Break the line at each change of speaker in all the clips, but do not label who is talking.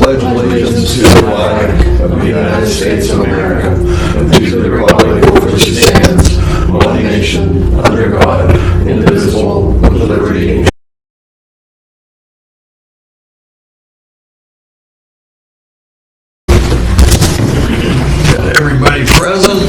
pledge allegiance to the flag of the United States of America and to the republic for which it stands, one nation, under God, indivisible, with liberty and everybody present.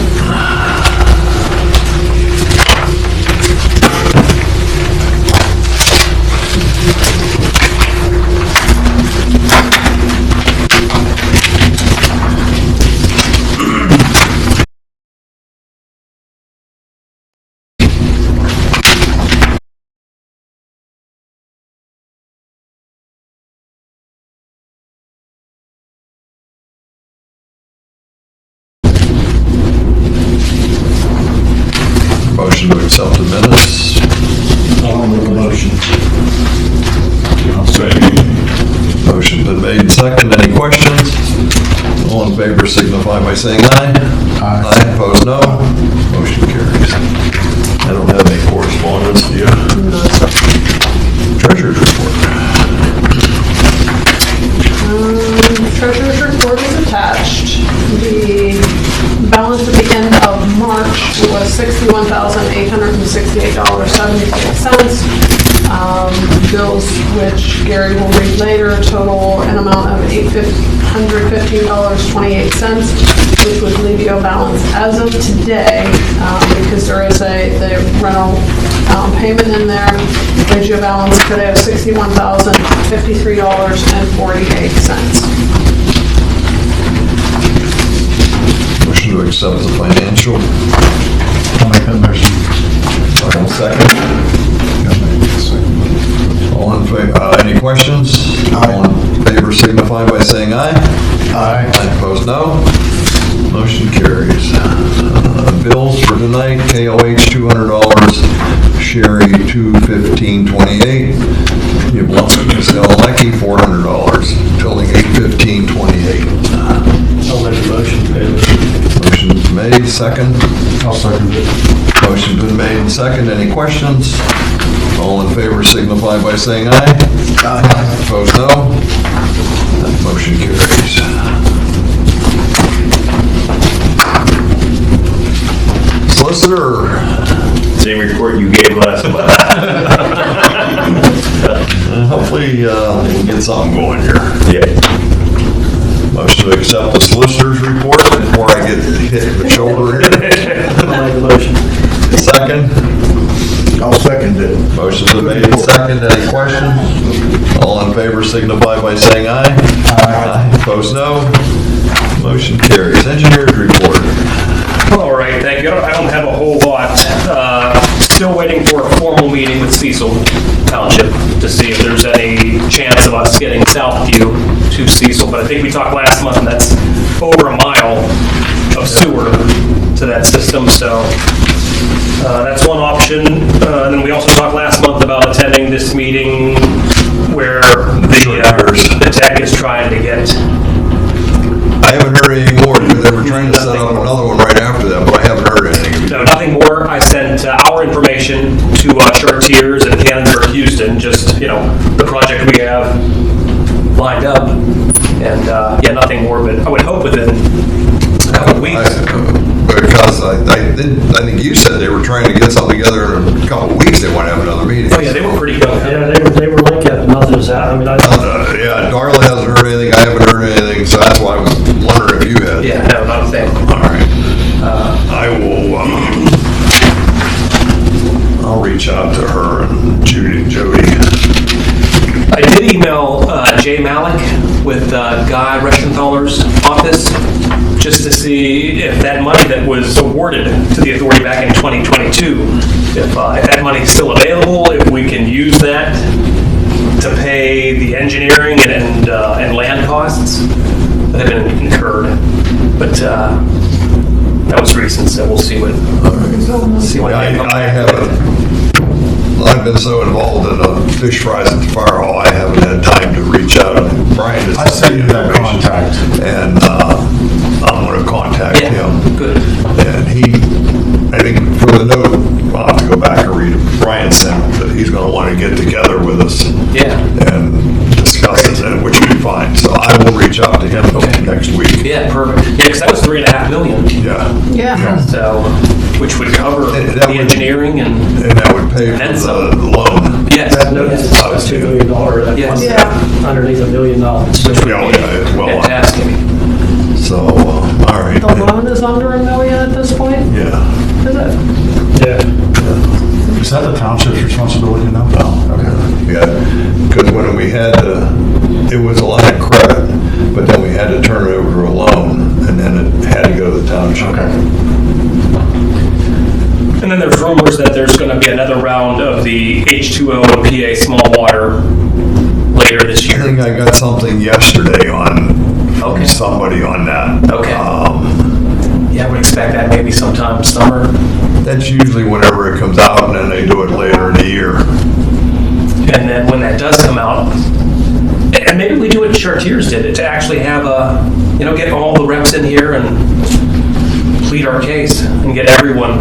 Motion to accept the minutes.
I'll make a motion.
I'll second. Motion been made and second. Any questions? All in favor signify by saying aye.
Aye.
Aye. Opposed, no. Motion carries. I don't have any correspondence, do you? Treasurer's report.
Treasurer's report is attached. The balance at the end of March was $61,868.76. Bills, which Gary will read later, total an amount of $815.28, which would leave you a balance as of today, because there is the rental payment in there, leaves you a balance today of $61,053.48.
Motion to accept the financial.
I'll make that motion.
I'll second. All in favor, any questions?
Aye.
All in favor signify by saying aye.
Aye.
Aye. Opposed, no. Motion carries. Bills for tonight, KOH $200, Sherry $215.28, Yablonski Leckie $400, totaling $815.28.
I'll make a motion.
Motion made, second.
I'll second it.
Motion's been made and second. Any questions? All in favor signify by saying aye.
Aye.
Opposed, no. That motion carries. Solicitor.
Same report you gave last month.
Hopefully we'll get something going here.
Yeah.
Motion to accept the solicitor's report before I get hit in the shoulder here.
I'll make a motion.
Second.
I'll second it.
Motion's been made and second. Any questions? All in favor signify by saying aye.
Aye.
Opposed, no. Motion carries. Engineer's report.
All right, thank you. I don't have a whole lot. Still waiting for a formal meeting with Cecil Township to see if there's any chance of us getting Southview to Cecil. But I think we talked last month, and that's over a mile of sewer to that system. So that's one option. And then we also talked last month about attending this meeting where the tech is trying to get.
I haven't heard any more. They were trying to set up another one right after that, but I haven't heard anything.
No, nothing more. I sent our information to Chartiers and Canonsburg, Houston, just, the project we have lined up. And, yeah, nothing more, but I would hope within a couple of weeks.
Because I think you said they were trying to get something together in a couple of weeks. They want to have another meeting.
Oh, yeah, they were pretty good.
Yeah, they were like that, nothing was happening.
Yeah, Darla hasn't heard anything. I haven't heard anything, so that's why I was wondering if you had.
Yeah, no, not a thing.
All right. I will. I'll reach out to her and Jody.
I did email Jay Malik with Guy Reschenthaler's office just to see if that money that was awarded to the authority back in 2022, if that money is still available, if we can use that to pay the engineering and land costs that have been incurred. But that was recent, so we'll see what.
I haven't. I've been so involved in the fish fries at the fire hall, I haven't had time to reach out. Brian has
I sent you that contact.
And I'm going to contact him.
Good.
And I think for the note, I'll have to go back and read it. Brian sent that he's going to want to get together with us
Yeah.
and discuss it, which would be fine. So I will reach reach out to him next week.
Yeah, perfect. Yeah, because that was 3.5 million.
Yeah.
Yeah.
So, which would cover
And
the
that would-
engineering and,
And that would pay for
And
the
some.
loan.
yes.
It's $2 million, that
Yes.
one's
Yeah.
underneath $1 million.
Which would
Yeah,
be
yeah, it's well on.
fantastic.
So, all right.
The loan is under $1 million at this point?
Yeah.
Is it?
Yeah.
Is that the township's responsibility now? No. Okay.
Yeah, because when we had to, it was a line of credit, but then we had to turn it over to a loan, and then it had to go to the township.
Okay.
And then there's rumors that there's going to be another round of the H2O and PA small water later this
I
year.
think I got something yesterday on
Okay.
somebody on that.
Okay. Yeah, I would expect that maybe sometime summer.
That's usually whenever it comes out, and then they do it later in the year.
And then when that does come out, and maybe we do what Chartiers did, to actually have get all the reps in here and plead our case and get everyone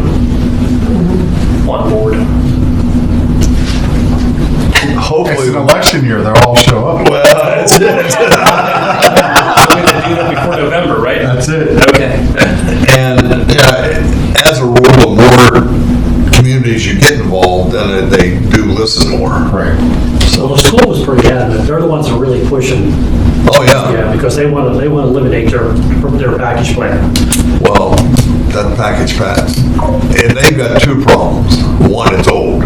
on board.
It's
Hopefully,
an election year, they'll all show up.
well, that's it.
We're going to do that before November, right?
That's it.
Okay.
And yeah, as a rule, the more communities you get involved, then they do listen more.
Right.
Well, the school was pretty adamant. They're the ones that are really pushing,
Oh, yeah.
yeah, because they want to eliminate their package plan.
Well, that package passed. And they've got two problems. One, it's old.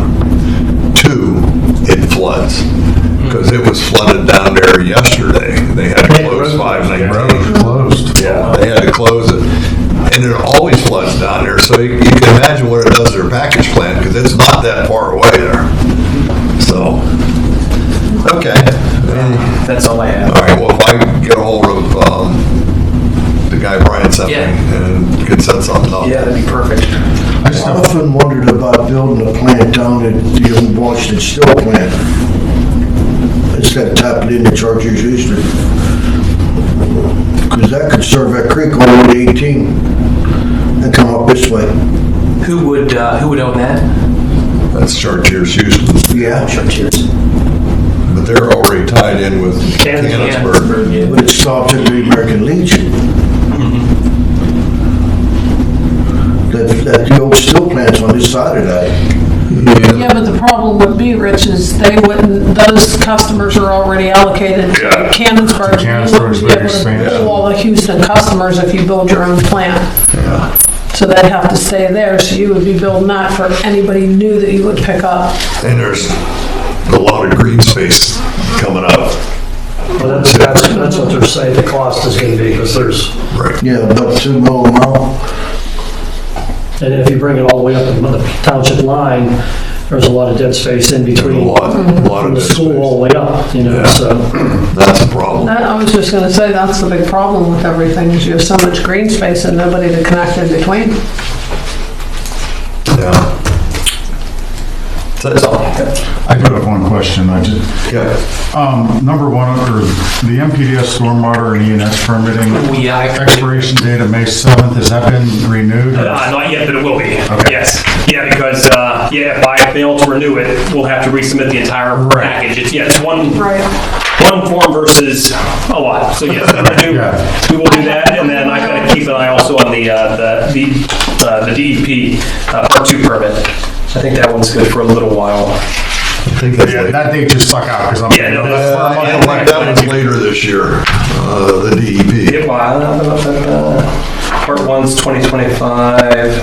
Two, it floods. Because it was flooded down there yesterday. They had to close 519.
Closed.
Yeah, they had to close it. And it always floods down there, so you can imagine what it does to their package plant, because it's not that far away there. So, okay.
That's all I have.
All right, well, if I can get a hold of the guy Brian sent me
Yeah.
and could set something up.
Yeah, that'd be perfect.
I just
I
have,
often wondered about building a plant down at the old Washington Steel plant. Instead of tapping into Chartiers Eastern. Because that could serve that creek all the way to 18 and come up this way.
Who would own that?
That's Chartiers Houston,
Yeah.
Chartiers.
but they're already tied in with Canonsburg.
Yeah.
But it stops at the American Legion. That the old steel plant's on this side of that.
Yeah, but the problem would be, Rich, is those customers are already allocated to
Yeah.
Canonsburg.
To
You
Canonsburg's
wouldn't be
big
able to
expansion.
pull all the Houston customers if you build your own plant.
Yeah.
So they'd have to stay there, so you would be building that for anybody new that you would pick up.
And there's a lot of green space coming up.
Well, that's what they're saying the cost is going to be, because there's,
Right.
Yeah, about 2 mil a mile.
and if you bring it all the way up to the township line, there's a lot of dead space in
There's a
between.
lot
From
of
the school
space.
all the way up,
Yeah.
so.
That's a problem.
I was just gonna say, that's the big problem with everything, is you have so much green space and nobody to connect in between.
Yeah. So that's all.
I do have one question.
Yeah.
Number one, or the MPDS stormwater and ENS permitting, expiration date of May 7th, has that been renewed?
Not yet, but it will be. Yes. Yeah, because, if I fail to renew it, we'll have to resubmit the entire package. It's one
Right.
form versus a lot. So yes, we will do that, and then I gotta keep an eye also on the DEP Part 2 permit. I think that one's good for a little while.
I think that's
Yeah,
later.
that date just stuck out, because I'm.
Yeah, no, that's-
I think that was later this year, the DEP.
Yeah, well, Part 1's 2025.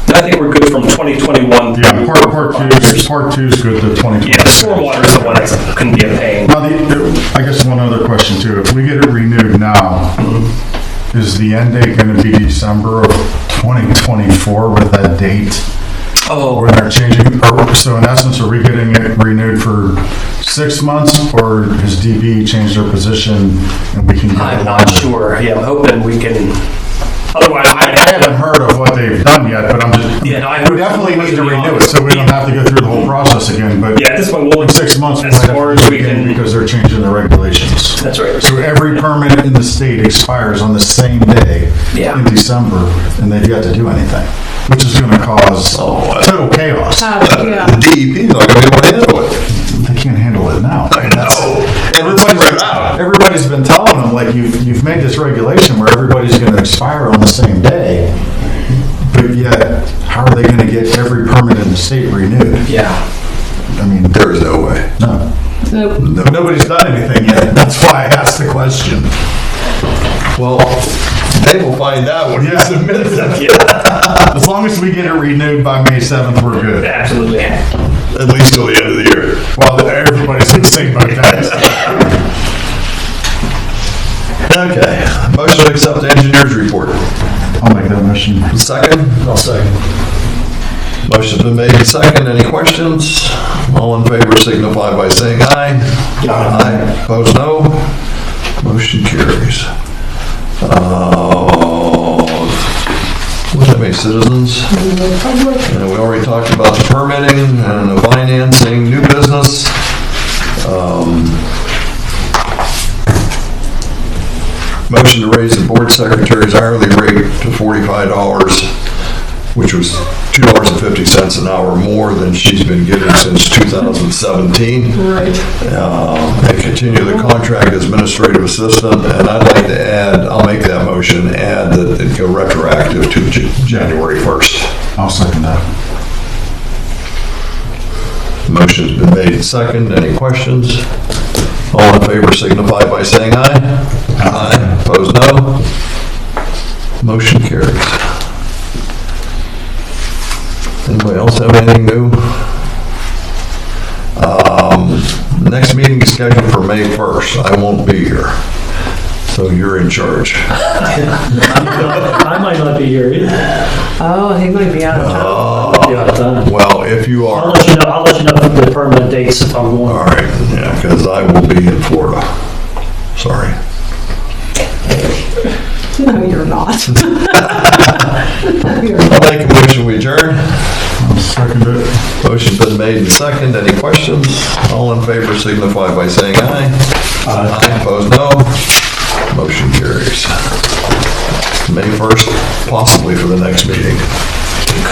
I think we're good from 2021.
Yeah, part two is good to 2020.
Yeah, the stormwater is the one that couldn't be a pain.
Now, I guess one other question too, if we get it renewed now, is the end date going to be December of 2024 with that date?
Oh,
When they're changing, so in essence, are we getting it renewed for 6 months, or has DB changed their position and we can get it
I'm
longer?
not sure. Yeah, I'm hoping we can, otherwise,
I haven't heard of what they've done yet, but I'm just,
Yeah, no, I-
we definitely need to renew it, so we don't have to go through the whole process again, but
Yeah, at this point, we'll,
in 6 months, we
as
might have
far
to
as
do
we
it again
can,
because they're changing the regulations.
that's right.
So every permit in the state expires on the same day
Yeah.
in December, and they've yet to do anything, which is going to cause total chaos.
Yeah.
The DEP is not going to be able to handle it.
They can't handle it now.
I know.
everybody's been telling them, like, you've made this regulation where everybody's gonna expire on the same day. But yet, how are they gonna get every permit in the state renewed?
Yeah.
I mean,
There is no way.
no.
Nope.
Nobody's done anything yet. That's why I asked the question.
Well, they will find out when you submit it.
As long as we get it renewed by May 7th, we're good.
Absolutely.
At least till the end of the year.
Well, everybody's in the same boat, guys.
Okay, motion to accept the engineer's report.
I'll make that motion.
Second?
I'll second.
Motion's been made and second. Any questions? All in favor signify by saying aye. Aye. Opposed, no. Motion carries. What have any citizens? And we already talked about the permitting and the financing, new business. Motion to raise the board secretary's hourly rate to $45, which was $2.50 an hour more than she's been getting since 2017.
Right.
And continue the contract as administrative assistant, and I'd like to add, I'll make that motion, add that it go retroactive to January 1st.
I'll second that.
Motion's been made and second. Any questions? All in favor signify by saying aye. Aye. Opposed, no. Motion carries. Anybody else have anything new? Next meeting is scheduled for May 1st. I won't be here, so you're in charge.
I might not be here either.
Oh, he might be out of town.
I'll be out of town.
Well, if you
I'll
are,
let you know the permanent dates if I'm going.
all right, yeah, because I will be in Florida. Sorry.
No, you're not. No, you're
I'll
not.
make a motion, we adjourn.
I'll second it.
Motion's been made and second. Any questions? All in favor signify by saying aye. Aye. Opposed, no. Motion carries. May 1st, possibly for the next meeting.